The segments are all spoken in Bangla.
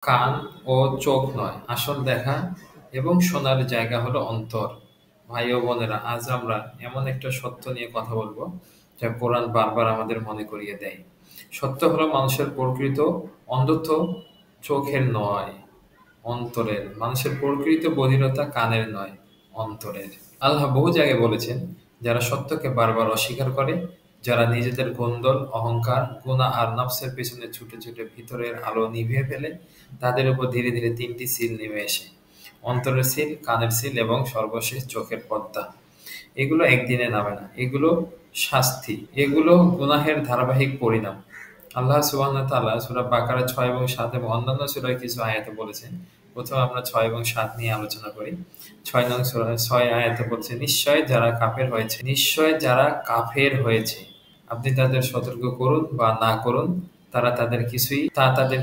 কান ও চোখ নয়, আসল দেখা এবং শোনার জায়গা হলো অন্তর। ভাই ও বোনেরা, আজ আমরা এমন একটা সত্য নিয়ে কথা বলবো যা কোরআন বারবার আমাদের মনে করিয়ে দেয়। সত্য হলো মানুষের প্রকৃত অন্ধত্ব চোখের নয়, অন্তরের। মানুষের প্রকৃত বধিরতা কানের নয়, অন্তরের। আল্লাহ বহু জায়গায় বলেছেন, যারা সত্যকে বারবার অস্বীকার করে, যারা নিজেদের গোন্দল, অহংকার, গুনাহ আর নফসের পেছনে ছুটে ছুটে ভিতরের আলো নিভিয়ে ফেলে, তাদের উপর ধীরে ধীরে তিনটি সিল নেমে আসে: অন্তরের সিল, কানের সিল এবং সর্বশেষ চোখের পর্দা। এগুলো একদিনে নামে না, এগুলো শাস্তি, এগুলো গুনাহের ধারাবাহিক পরিণাম। আল্লাহ সুবহানাহু ওয়া তাআলা সূরা বাকারা ৬ এবং ৭ এবং অন্যান্য সূরায় কিছু আয়াতে বলেছেন। প্রথমে আমরা ৬ এবং ৭ নিয়ে আলোচনা করি। ৬ নং সূরা ৬ আয়াতে বলছে, নিশ্চয় যারা কাফের হয়েছে, আপনি তাদের সতর্ক করুন বা না করুন, তাদের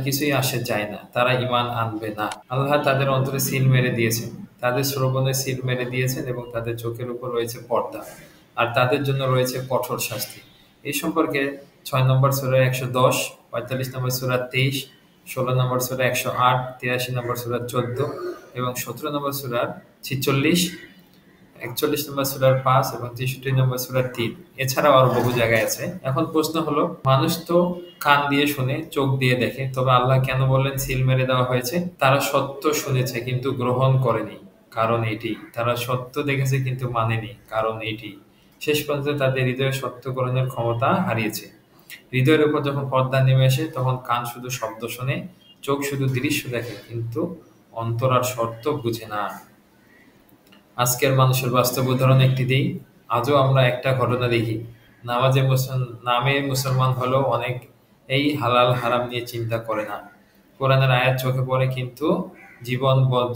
কিছুই আসে যায় না, তারা ঈমান আনবে না। আল্লাহ তাদের অন্তরে সিল মেরে দিয়েছেন, তাদের শ্রবণে সিল মেরে দিয়েছেন এবং তাদের চোখের উপর রয়েছে পর্দা, আর তাদের জন্য রয়েছে কঠোর শাস্তি। এই সম্পর্কে ৬ নম্বর সূরা ১১০, ৪৫ নম্বর সূরা ২৩, ১৬ নম্বর সূরা ১০৮, ৮৩ নম্বর সূরা ১৪ এবং ১৭ নম্বর সূরার ৪৬, ৪১ নম্বর সূরার ৫ এবং ৬৩ নম্বর সূরার ৩। এছাড়াও আরো বহু জায়গায় আছে। এখন প্রশ্ন হলো, মানুষ তো কান দিয়ে শুনে, চোখ দিয়ে দেখে, তবে আল্লাহ কেন বললেন সিল মেরে দেওয়া হয়েছে? তারা সত্য শুনেছে কিন্তু গ্রহণ করেনি, কারণ এটি। তারা সত্য দেখেছে কিন্তু মানেনি, কারণ এটি। শেষ পর্যন্ত তাদের হৃদয়ে সত্য গ্রহণের ক্ষমতা হারিয়েছে। হৃদয়ের উপর যখন পর্দা নেমে আসে, তখন কান শুধু শব্দ শোনে, চোখ শুধু দৃশ্য দেখে, কিন্তু অন্তর আর শর্ত বুঝে না। আজকের মানুষের বাস্তব উদাহরণ একটি দিই। আজও আমরা একটা ঘটনা দেখি। নামে মুসলমান হলেও অনেক এই হালাল হারাম নিয়ে চিন্তা করে না। কোরআনের আয়াত চোখে পড়ে কিন্তু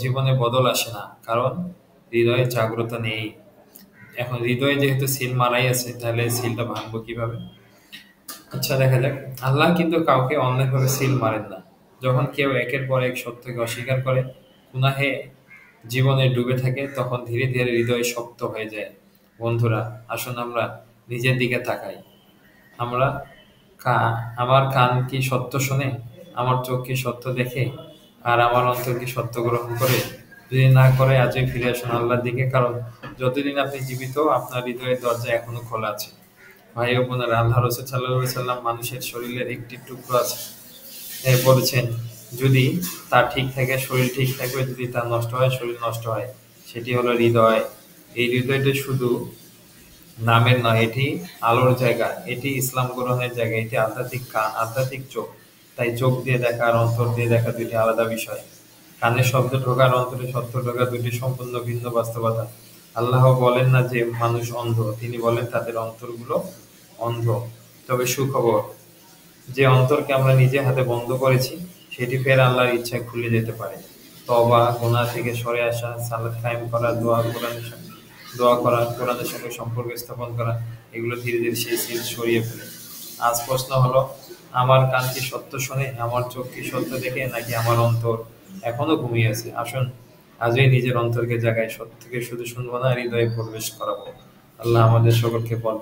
জীবনে বদল আসে না, কারণ হৃদয়ে জাগ্রত নেই। এখন হৃদয়ে যেহেতু সিল মারাই আছে, তাহলে সিলটা ভাঙবো কিভাবে? আচ্ছা, দেখা যাক। আল্লাহ কিন্তু কাউকে অন্যায়ভাবে সিল মারেন না। যখন কেউ একের পর এক সত্যকে অস্বীকার করে, গুনাহে জীবনে ডুবে থাকে, তখন ধীরে ধীরে হৃদয় শক্ত হয়ে যায়। বন্ধুরা, আসুন আমরা নিজের দিকে তাকাই। আমরা আমার কান কি সত্য শোনে? আমার চোখ কি সত্য দেখে? আর আমার অন্তর কি সত্য গ্রহণ করে? যদি না করে, আজই ফিরে আসুন আল্লাহর দিকে, কারণ যতদিন আপনি জীবিত, আপনার হৃদয়ের দরজা এখনো খোলা আছে। ভাই ও বোনেরা, আল্লাহ রাসূল সাল্লাল্লাহু আলাইহি সাল্লাম মানুষের শরীরের একটি টুকরো আছে, বলেছেন, যদি তা ঠিক থাকে শরীর ঠিক থাকবে, যদি তা নষ্ট হয় শরীর নষ্ট হয়। সেটি হলো হৃদয়। এই হৃদয়টা শুধু নামের নয়, এটি আলোর জায়গা, এটি ইসলাম গ্রহণের জায়গা, এটি আধ্যাত্মিক কান, আধ্যাত্মিক চোখ। তাই চোখ দিয়ে দেখা আর অন্তর দিয়ে দেখা দুটি আলাদা বিষয়। কানে শব্দ ঢোকা আর অন্তরে সত্য ঢোকা দুটি সম্পূর্ণ ভিন্ন বাস্তবতা। আল্লাহ বলেন না যে মানুষ অন্ধ, তিনি বলেন তাদের অন্তরগুলো অন্ধ। তবে সুখবর, যে অন্তরকে আমরা নিজে হাতে বন্ধ করেছি, সেটি ফের আল্লাহর ইচ্ছায় খুলে যেতে পারে। তওবা, গুনাহ থেকে সরে আসা, সালাত কায়েম করা, দোয়া করা, কোরআনের সঙ্গে সম্পর্ক স্থাপন করা, এগুলো ধীরে ধীরে সেই সিল সরিয়ে ফেলে। আজ প্রশ্ন হলো, আমার কান কি সত্য শোনে, আমার চোখ কি সত্য দেখে, নাকি আমার অন্তর এখনো ঘুমিয়ে আছে? আসুন আজই নিজের অন্তরকে জাগায়, সত্যকে শুধু শুনবো না, হৃদয়ে প্রবেশ করাবো। আল্লাহ আমাদের সকলকে পথ